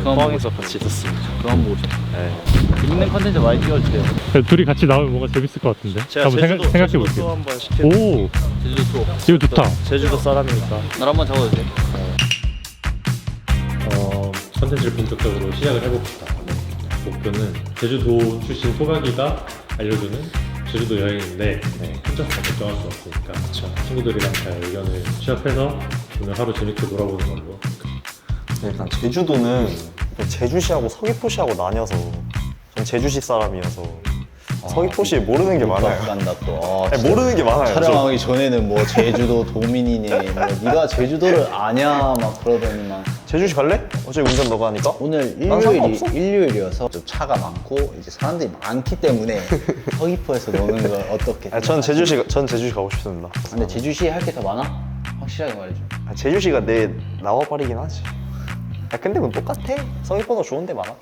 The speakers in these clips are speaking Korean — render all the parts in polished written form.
포항에서 같이 있었습니다. 그만 보고 싶어. 네. 재밌는 컨텐츠 많이 찍어주세요. 둘이 같이 나오면 뭔가 재밌을 것 같은데. 제가 한번 제주도 생각해 볼게요. 한번 시켜. 오, 제주도 투어. 이거 좋다. 제주도 사람이니까. 날 한번 적어도 돼? 컨텐츠를 본격적으로 시작을 해봅시다. 목표는 제주도 출신 소각이가 알려주는 제주도 여행인데 혼자서 다 결정할 수 없으니까 친구들이랑 잘 의견을 취합해서 오늘 하루 재밌게 놀아보는 걸로. 일단 제주도는 제주시하고 서귀포시하고 나뉘어서 전 제주시 사람이어서 서귀포시 모르는 게 많아요. 간다 또. 아니, 모르는 게 많아요. 촬영하기 전에는 뭐 제주도 도민이니 뭐 네가 제주도를 아냐 막 그러더니 막 제주시 갈래? 어차피 운전 너가 하니까. 오늘 난 상관없어. 일요일이어서 좀 차가 많고 이제 사람들이 많기 때문에 서귀포에서 노는 걸 어떻게? 전 제주시 가고 싶습니다. 근데 제주시에 할 게 더 많아? 확실하게 말해줘. 제주시가 내 나와버리긴 하지. 근데 그건 똑같아. 서귀포도 좋은 데 많아.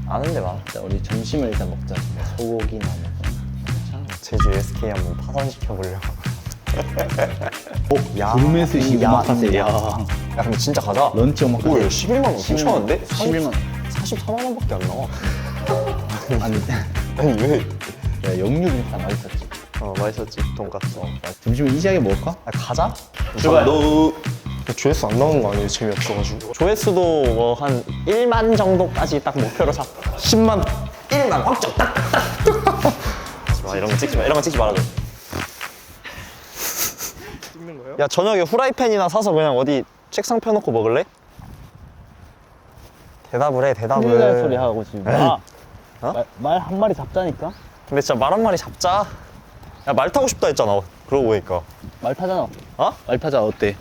아는 데 많아. 자, 우리 점심을 일단 먹자. 소고기나 뭐. 제주 SK 한번 파산시켜보려고. 야, 구름에스시 야, 오마카세. 야. 야, 근데 진짜 가자. 런치 오마카세. 오, 11만 원 괜찮은데? 11만 원. 44만 원밖에 안 나와. 아니, 아니 왜? 야, 영육일단 맛있었지. 맛있었지. 돈까스. 점심을 이지하게 먹을까? 가자. 출발. 너 조회수 안 나오는 거 아니에요? 재미없어가지고. 조회수도 뭐 한 1만 정도까지 딱 목표로 잡. 10만. 1만 확정 딱딱딱. 이런 거 찍지 마. 이런 거 찍지 말아줘. 찍는 거요? 야 저녁에 후라이팬이나 사서 그냥 어디 책상 펴놓고 먹을래? 대답을 해. 대답을. 큰일 소리 하고 지금. 어? 말 한 마리 잡자니까? 근데 진짜 말 한 마리 잡자. 야 말 타고 싶다 했잖아. 그러고 보니까. 말 타잖아. 어? 말 타자 어때?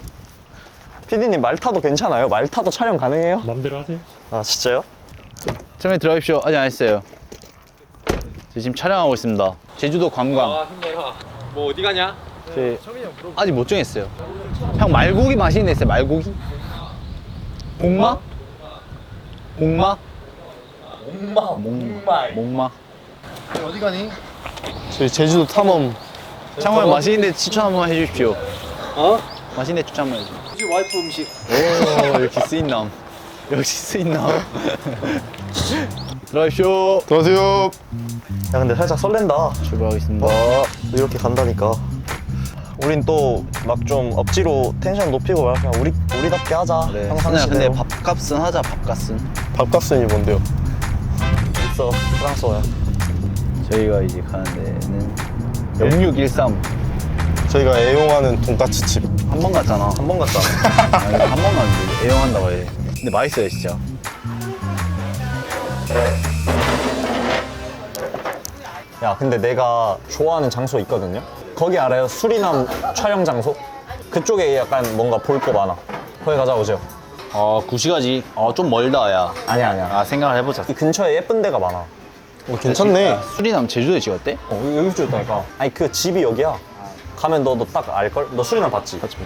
PD님 말 타도 괜찮아요? 말 타도 촬영 가능해요? 마음대로 하세요. 아 진짜요? 처음에 들어가십시오. 아직 안 했어요. 저 지금 촬영하고 있습니다. 제주도 관광. 힘내라. 뭐 어디 가냐? 아직 못 정했어요. 형 말고기 맛있는 데 있어요. 말고기? 목마? 목마? 목마. 어디 가니? 저희 제주도 탐험. 창호형 맛있는 데 추천 한번 해주십시오. 어? 맛있는 데 추천 한번 해주세요. 우리 와이프 음식. 오, 역시 쓰인남. 역시 쓰인남. 들어가십시오. 들어가세요. 야 근데 살짝 설렌다. 출발하겠습니다. 이렇게 간다니까. 우린 또 막 좀 억지로 텐션 높이고 막 그냥 우리답게 하자. 그래. 평상시대로. 근데 밥값은 하자, 밥값은. 밥값은 뭔데요? 있어. 프랑스어야. 저희가 이제 가는 데는 0613. 저희가 애용하는 돈까스집. 한 번 갔잖아. 한 번 갔다. 아니, 한 번 갔는데 애용한다고 해. 근데 맛있어요, 진짜. 야 근데 내가 좋아하는 장소 있거든요? 거기 알아요? 수리남 촬영 장소? 그쪽에 약간 뭔가 볼 거 많아. 거기 가자 오죠. 구시가지. 좀 멀다, 야. 아니야. 생각을 해보자. 이 근처에 예쁜 데가 많아. 괜찮네. 수리남 제주도에 찍었대? 여기 찍었다니까. 아니 그 집이 여기야. 가면 너 딱 알걸? 너 수리남 봤지? 봤지.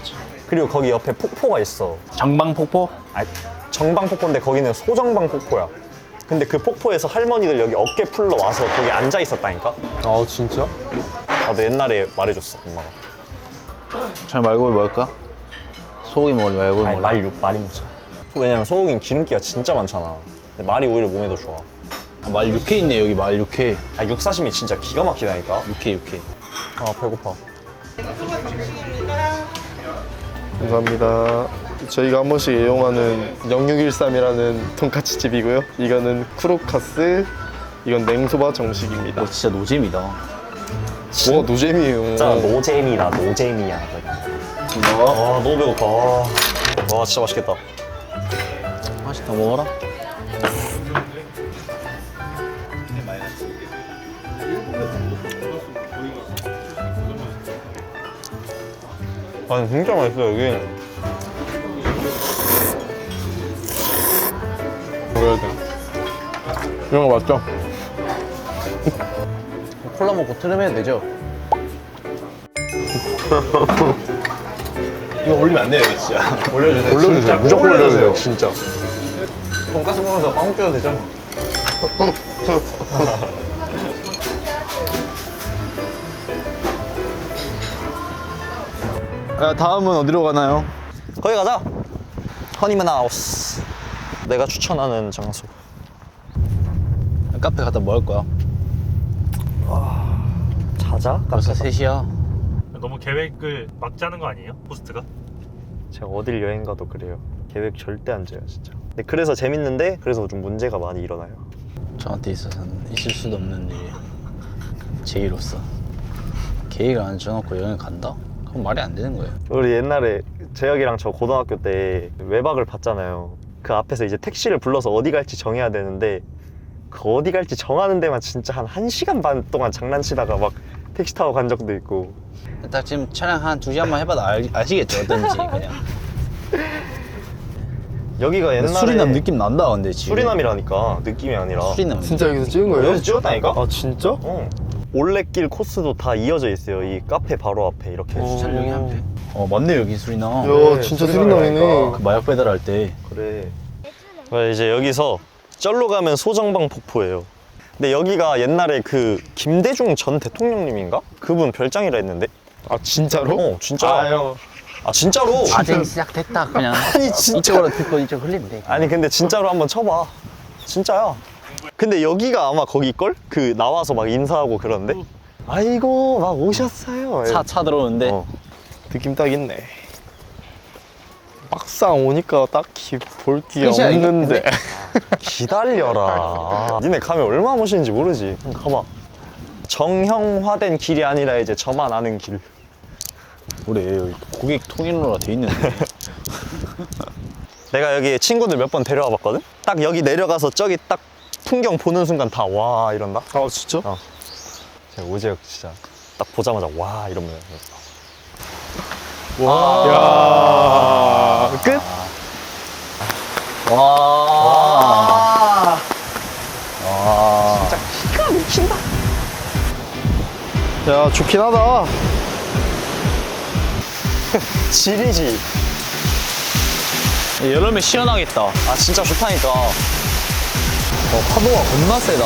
그리고 거기 옆에 폭포가 있어. 장방폭포? 아니 정방폭포인데 거기는 소정방폭포야. 근데 그 폭포에서 할머니들 여기 어깨 풀러 와서 거기 앉아 있었다니까? 아 진짜? 나도 옛날에 말해줬어 엄마가. 저 말고기 먹을까? 소고기 먹을래, 말고기 아니 먹을래? 말이 먹자. 왜냐면 소고기는 기름기가 진짜 많잖아. 근데 말이 오히려 몸에 더 좋아. 말 육회 있네, 여기 말 육회. 육사심이 진짜 기가 막히다니까. 육회. 아 배고파. 감사합니다. 저희가 한 번씩 애용하는 0613이라는 돈까스 집이고요. 이거는 쿠로카스, 이건 냉소바 정식입니다. 진짜 노잼이다. 뭐 노잼이에요. 진짜 노잼이다. 노잼이야. 아 너무 배고파. 와 진짜 맛있겠다. 맛있다, 먹어라. 아니 진짜 맛있어 여기. 먹어야 돼. 이런 거 맞죠? 콜라 먹고 트름해도 되죠? 이거 올리면 안 돼요, 이거 진짜. 올려주세요. 올려주세요. 무조건 올려주세요. 진짜. 돈가스 먹으면서 빵 쪄도 되죠? 다음은 어디로 가나요? 거기 가자. 허니문 하우스. 내가 추천하는 장소. 카페 갔다 뭐 할 거야? 자자? 벌써 3시야. 너무 계획을 막 짜는 거 아니에요? 호스트가? 제가 어딜 여행 가도 그래요. 계획 절대 안 짜요, 진짜. 근데 그래서 재밌는데 그래서 좀 문제가 많이 일어나요. 저한테 있어서는 있을 수도 없는 일이에요. 제의로서 계획을 안 짜놓고 여행 간다? 그건 말이 안 되는 거예요. 우리 옛날에 재혁이랑 저 고등학교 때 외박을 봤잖아요. 그 앞에서 이제 택시를 불러서 어디 갈지 정해야 되는데 그 어디 갈지 정하는 데만 진짜 한 1시간 반 동안 장난치다가 막 택시 타고 간 적도 있고. 딱 지금 촬영 한 2시간만 해봐도 아시겠죠? 어떤지 그냥. 여기가 옛날에 수리남 느낌 난다 근데 지금. 수리남이라니까 느낌이 아니라 수리남. 진짜 여기서 찍은 거예요? 여기서 찍었다니까? 아 진짜? 어. 올레길 코스도 다 이어져 있어요. 이 카페 바로 앞에 이렇게. 주차를 여기 한대. 맞네 여기 수리남. 야 진짜 수리남이네. 그 마약 배달할 때. 그래. 이제 여기서 쩔로 가면 소정방 폭포예요. 근데 여기가 옛날에 그 김대중 전 대통령님인가? 그분 별장이라 했는데. 아 진짜로? 진짜. 형. 아 진짜로? 아직 시작됐다 그냥. 아니 진짜. 이쪽으로 듣고 이쪽 흘리면 돼. 아니 근데 진짜로 한번 쳐봐. 진짜야. 근데 여기가 아마 거기걸? 그 나와서 막 인사하고 그런데. 아이고 막 오셨어요. 차 들어오는데. 느낌 딱 있네. 막상 오니까 딱히 볼 게 끝이 없는데. 기다려라. 니네 가면 얼마나 멋있는지 모르지. 가봐. 정형화된 길이 아니라 이제 저만 아는 길. 그래 여기 고객 통일로라 돼 있는데. 내가 여기 친구들 몇 번 데려와 봤거든? 딱 여기 내려가서 저기 딱 풍경 보는 순간 다 와 이런다? 아 진짜? 제가 오재혁 진짜 딱 보자마자 와 이러면 야 끝? 와. 진짜 기가 막힌다. 야 좋긴 하다. 지리지. 여름에 시원하겠다. 아 진짜 좋다니까. 파도가 겁나 세다.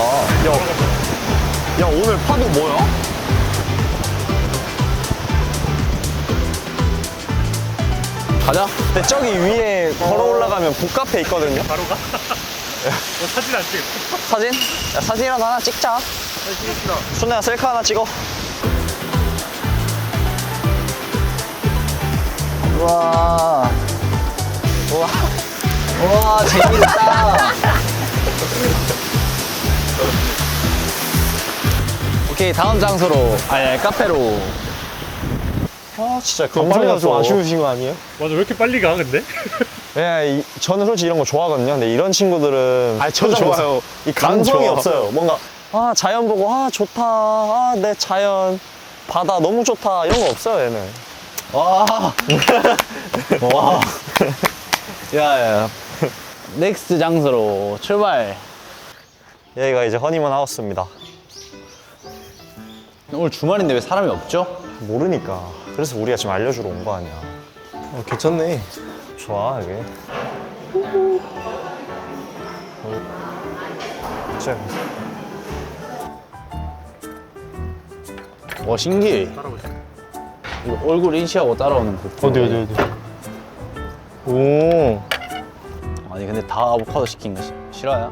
야 오늘 파도 뭐야? 가자. 근데 저기 위에 걸어 올라가면 북카페 있거든요. 바로 가? 사진 안 찍어. 사진? 야 사진이라도 하나 찍자. 순애야 셀카 하나 찍어. 우와. 우와. 우와, 재밌다. 오케이, 다음 장소로, 아니, 카페로. 아 진짜 빨리가 좀 감성이었어. 아쉬우신 거 아니에요? 맞아, 왜 이렇게 빨리 가, 근데? 저는 솔직히 이런 거 좋아하거든요. 근데 이런 친구들은 저도 표정 좋아요. 이 감성이 좋아. 없어요. 뭔가 자연 보고 좋다. 내 자연 바다 너무 좋다. 이런 거 없어요 얘는. 와. 와. 야. 넥스트 장소로 출발. 여기가 이제 허니문 하우스입니다. 오늘 주말인데 왜 사람이 없죠? 모르니까. 그래서 우리가 지금 알려주러 온 거 아니야. 괜찮네. 좋아 여기. 진짜. 와, 신기해. 이거 얼굴 인식하고 따라오는 그. 어디. 오. 아니, 근데 다 아보카도 시킨 거 싫어요?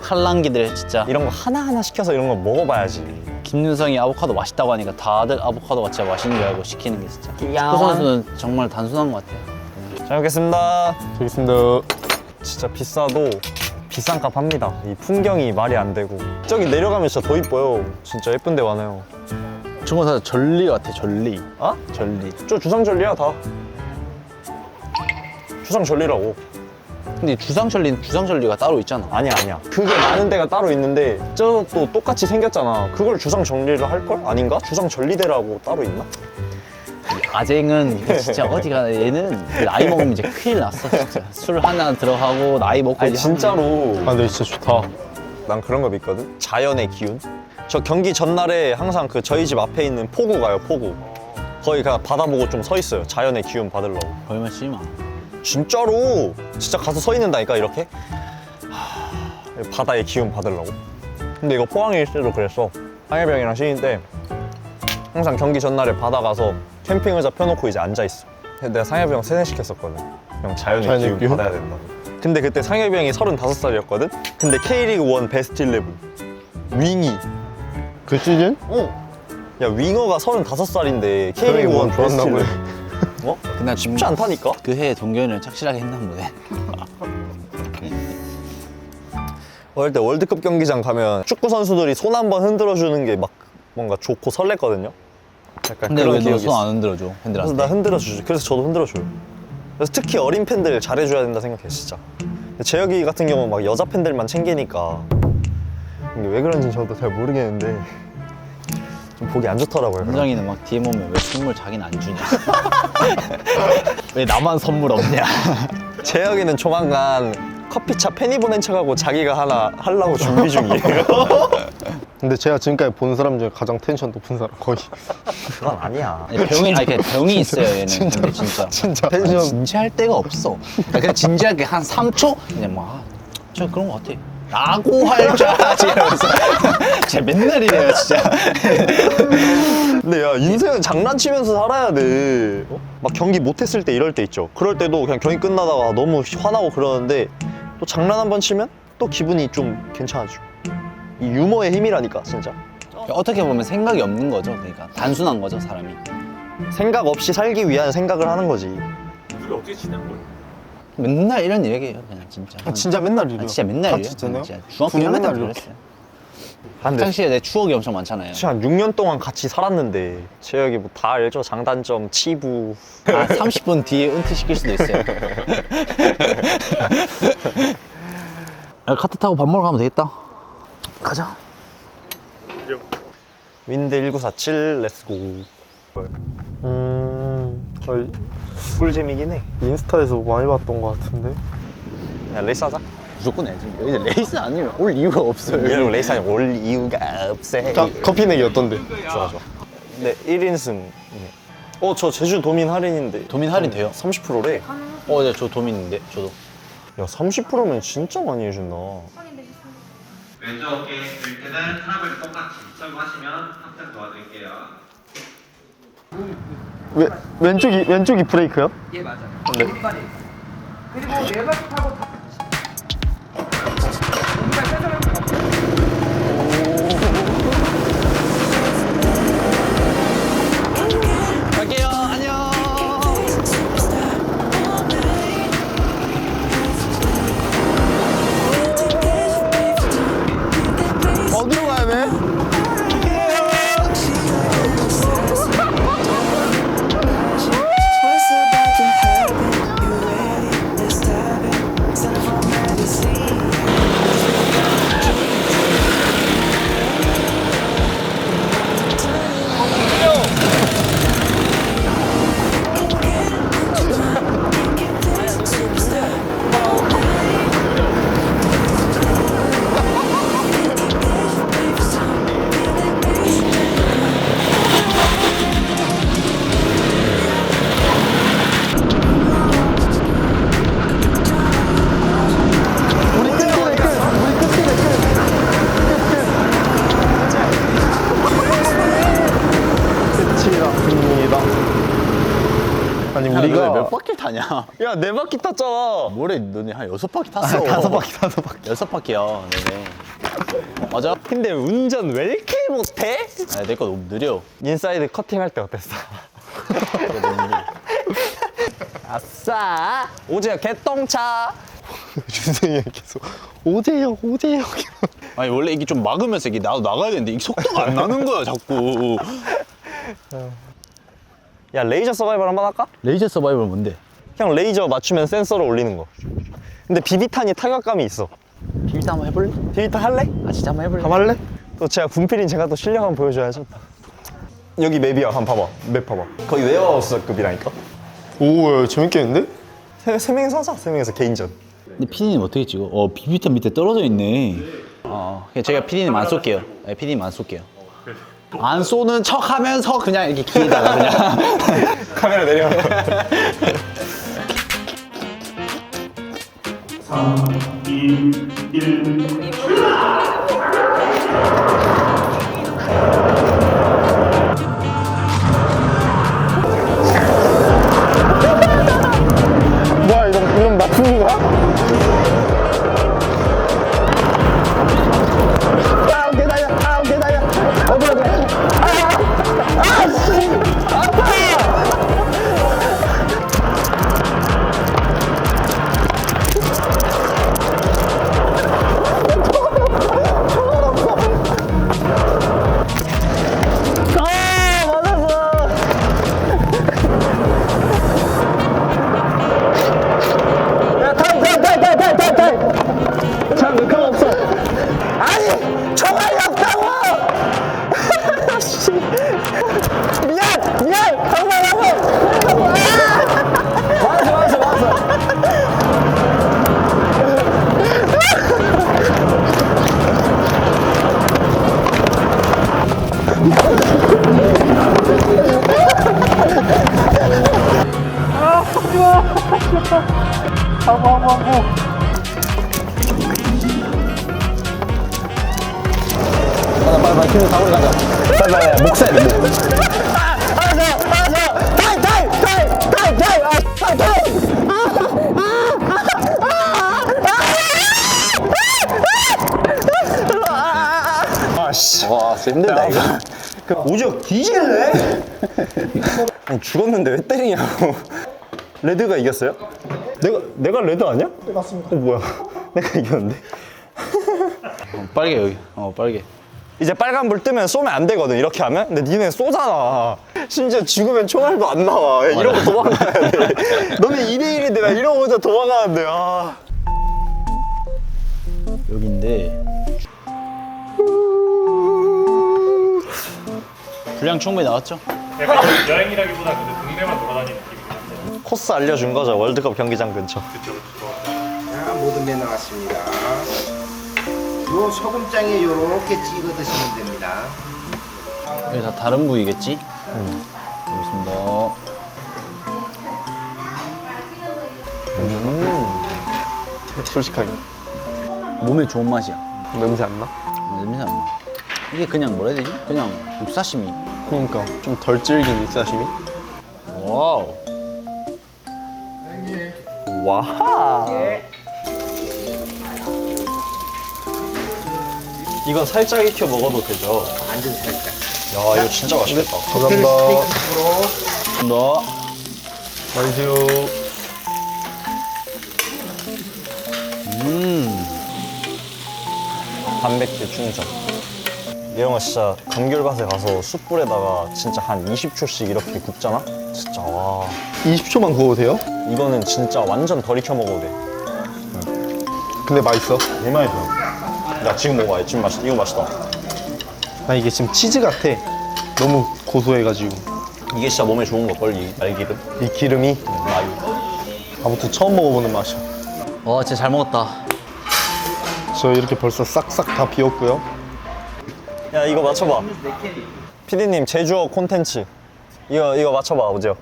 칼랑기들 진짜. 이런 거 하나하나 시켜서 이런 거 먹어봐야지. 김윤성이 아보카도 맛있다고 하니까 다들 아보카도가 진짜 맛있는 줄 알고 시키는 게 진짜. 축구 선수는 정말 단순한 것 같아요. 잘 먹겠습니다. 저기 있습니다. 진짜 비싸도 비싼 값 합니다. 이 풍경이 말이 안 되고. 저기 내려가면 진짜 더 이뻐요. 진짜 예쁜 데 많아요. 저건 사실 전리 같아, 전리. 어? 전리. 저 주상절리야 다. 주상절리라고. 근데 주상절리는 주상절리가 따로 있잖아. 아니야. 그게 많은 데가 따로 있는데 저 또 똑같이 생겼잖아. 그걸 주상정리를 할걸? 아닌가? 주상절리대라고 따로 있나? 아쟁은 이거 진짜 어디 가나 얘는 나이 먹으면 이제 큰일 났어 진짜. 술 하나 들어가고 나이 먹고 아니 이제 진짜로 근데 진짜 좋다. 난 그런 거 믿거든? 자연의 기운? 저 경기 전날에 항상 그 저희 집 앞에 있는 포구 가요, 포구. 거기 그냥 바다 보고 좀 서 있어요. 자연의 기운 받으려고. 얼마 쓰지 마. 진짜로 진짜 가서 서 있는다니까 이렇게 바다의 기운 받으려고. 근데 이거 포항에 있을 때도 그랬어. 상해병이랑 신인 때 항상 경기 전날에 바다 가서 캠핑 의자 펴놓고 이제 앉아있어. 내가 상해병 세뇌시켰었거든. 형 자연의 기운 기운? 받아야 된다고. 근데 그때 상엽이 형이 35살이었거든? 근데 K리그 1 베스트 11 윙이 그 시즌? 야 윙어가 35살인데 K리그 1 그러니까 베스트 좋았나 11 보네. 어? 그날 쉽지 않다니까? 그 해에 동경이는 착실하게 했나 보네. 어릴 때 월드컵 경기장 가면 축구 선수들이 손 한번 흔들어주는 게 막 뭔가 좋고 설렜거든요? 약간 근데 그런 왜 너 기억이 손 있어. 안 흔들어줘? 그래서 팬들한테. 나 흔들어주죠. 그래서 저도 흔들어줘요. 그래서 특히 어린 팬들 잘해줘야 된다 생각해, 진짜. 근데 재혁이 같은 경우는 막 여자 팬들만 챙기니까. 근데 왜 그런지 저도 잘 모르겠는데 좀 보기 안 좋더라고요. 현정이는 막 DM 오면 왜 선물 자기는 안 주냐? 왜 나만 선물 없냐? 재혁이는 조만간 커피차 페니 보낸 척하고 자기가 하나 하려고 준비 중이에요. 근데 제가 지금까지 본 사람 중에 가장 텐션 높은 사람 거의 그건 아니야. 아니, 그냥 병이 있어요 얘는. 근데 진짜. 진짜 아니, 텐션 진지할 데가 없어. 그냥 진지하게 한 3초? 그냥 뭐, 저 그런 거 같아. 라고 할 줄 알지. 이러면서. 쟤 맨날 이래요, 진짜. 근데 야, 인생은 장난치면서 살아야 돼. 막 경기 못했을 때 이럴 때 있죠. 그럴 때도 그냥 경기 끝나다가 너무 화나고 그러는데 또 장난 한 번 치면 또 기분이 좀 괜찮아지고. 이 유머의 힘이라니까, 진짜. 어떻게 보면 생각이 없는 거죠. 그러니까 단순한 거죠, 사람이. 생각 없이 살기 위한 생각을 하는 거지. 둘이 어떻게 지낸 거예요? 맨날 이런 얘기예요, 그냥 진짜. 진짜 맨날 이래요. 진짜 맨날 다 이래요. 진짜네요? 진짜 중학교 둘이 1학년 맨날 때도 이렇게. 그랬어요. 근데 당시에 내 추억이 엄청 많잖아요. 한 6년 동안 같이 살았는데 재혁이 뭐 다 알죠? 장단점, 치부. 아, 30분 뒤에 은퇴시킬 수도 있어요. 카트 타고 밥 먹으러 가면 되겠다. 가자. 윈드 1947 렛츠고. 거의 꿀잼이긴 해. 인스타에서 많이 봤던 것 같은데 야, 레이스 하자. 무조건 해야지. 여기 레이스 아니면 올 이유가 없어요. 이런 레이스 아니면 올 이유가 없어. 커피 내기 어떤데? 좋아 좋아. 네, 1인승. 저 제주 도민 할인인데. 도민 할인 돼요? 30%래. 네, 저 도민인데, 저도. 야, 30%면 진짜 많이 해준다. 왼쪽 어깨 들 때는 하나를 똑같이 설명하시면 합장 도와드릴게요. 왼쪽이 브레이크요? 예 맞아요. 오른발이. 그리고 외발 타고 다. 오른발 빼서는 갈게요. 안녕. 어디로 가야 돼? What's about to happen? You ready to stop it? Some from medicine. 끝이랍니다. 아니 몇 우리가 바퀴 타냐? 야, 4바퀴 탔잖아. 뭐래, 너네 한 6바퀴 탔어. 5바퀴 6바퀴야, 너네. 맞아? 근데 운전 왜 이렇게 못해? 아, 내 거 너무 느려. 인사이드 커팅 할 때 어땠어? 아싸! 오지야 개똥차! 준생이 계속 오재혁 아니, 원래 이게 좀 막으면서 이게 나도 나가야 되는데 이 속도가 안 나는 거야, 자꾸. 야, 레이저 서바이벌 한번 할까? 레이저 서바이벌 뭔데? 그냥 레이저 맞추면 센서를 올리는 거. 근데 비비탄이 타격감이 있어. 비비타 한번 해볼래? 비비탄 할래? 아, 진짜 한번 해볼래? 한번 할래? 또 제가 군필인 제가 또 실력 한번 보여줘야죠. 여기 맵이야. 한번 봐봐. 맵 봐봐. 거의 웨어하우스급이라니까? 오 야, 재밌겠는데? 세 명이서 하자. 3명이서 개인전. 근데 피디님 어떻게 찍어? 비비타 밑에 떨어져 있네. 그냥 제가 피디님 안 쏠게요. 네, 피디님 안 쏠게요. 안 쏘는 척 하면서 그냥 이렇게 기에다가 그냥. 카메라 내려. 뭐야 이런 나쁜 거야? 친구 잡으러 가자. 빨리 목 써야 돼, 목. 와, 힘들다, 이거. 오지혁 뒤질래? 아니 죽었는데 왜 때리냐고. 레드가 이겼어요? 내가 레드 아니야? 네 맞습니다. 뭐야? 내가 이겼는데? 빨개, 여기. 빨개. 이제 빨간불 뜨면 쏘면 안 되거든 이렇게 하면. 근데 니네 쏘잖아. 심지어 죽으면 총알도 안 나와. 야, 이러고 도망가야 돼. 너네 2대1인데 나 이러고 혼자 도망가는데. 아. 여기인데. 분량 충분히 나왔죠? 여행이라기보다 근데 동네만 돌아다니는 느낌이. 코스 알려준 거죠. 월드컵 경기장 근처. 자, 모든 면 나왔습니다. 요 소금장에 요렇게 찍어 드시면 됩니다. 여기 다 다른 부위겠지? 여기 있습니다. 솔직하게 몸에 좋은 맛이야. 냄새 안 나? 냄새 안 나. 이게 그냥 뭐라 해야 되지? 그냥 육사시미. 그러니까 좀 덜 질긴 육사심이. 와우. 와하. 이건 살짝 익혀 먹어도 되죠? 완전 살짝. 야 이거 진짜 맛있겠다. 감사합니다. 너. 안녕하세요. 단백질 충전. 이런 거 진짜 감귤밭에 가서 숯불에다가 진짜 한 20초씩 이렇게 굽잖아? 진짜 와. 20초만 구워도 돼요? 이거는 진짜 완전 덜 익혀 먹어도 돼. 근데 맛있어. 얼마나 좋아. 야 지금 먹어봐. 지금 맛있다. 이거 맛있다. 나 이게 지금 치즈 같아. 너무 고소해가지고. 이게 진짜 몸에 좋은 걸걸, 이 날기름. 이 기름이 마유. 아무튼 처음 먹어보는 맛이야. 와, 진짜 잘 먹었다. 저 이렇게 벌써 싹싹 다 비웠고요. 야 이거 맞춰봐. 피디님 제주어 콘텐츠. 이거 맞춰봐 오지혁.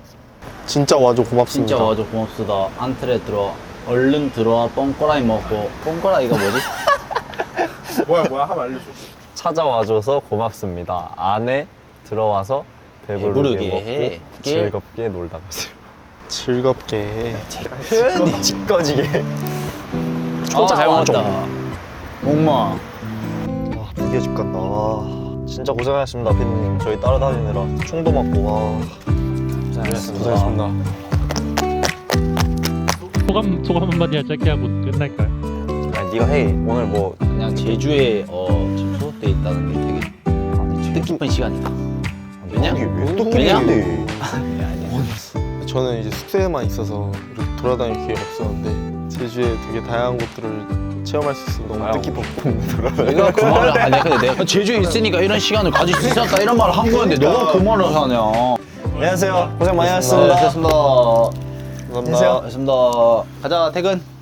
진짜 와줘 고맙습니다. 진짜 와줘 고맙습니다. 안트레 들어와. 얼른 들어와. 뻥꼬라이 먹고. 뻥꼬라이가 뭐지? 뭐야 하면 알려줘. 찾아와줘서 고맙습니다. 안에 들어와서 배부르게 배부르게 먹고 해. 즐겁게 놀다 가세요. 즐겁게 해. 표현이 찌꺼지게. 잘 먹었다. 목마. 부계 집 간다. 와, 진짜 고생하셨습니다 피디님. 저희 따라다니느라 총도 맞고 와. 고생했습니다. 소감 한마디 짧게 하고 끝날까요? 아니 네가 해. 오늘 뭐 그냥 제주에 지금 소속돼 있다는 게 되게 뜻깊은 시간이다. 왜냐? 왜또 왜냐? 끼는데? 저는 이제 숙소에만 있어서 이렇게 돌아다닐 기회가 없었는데 제주에 되게 다양한 곳들을 체험할 수 있어서 너무 뜻깊었고. 내가 그 말을 하냐? 근데 내가 제주에 있으니까 이런 시간을 가질 수 있었다 이런 말을 한 거였는데 너가 그 말을 하냐? 안녕하세요. 고생 많이 하셨습니다. 수고하셨습니다. 감사합니다. 수고하셨습니다. 가자 퇴근.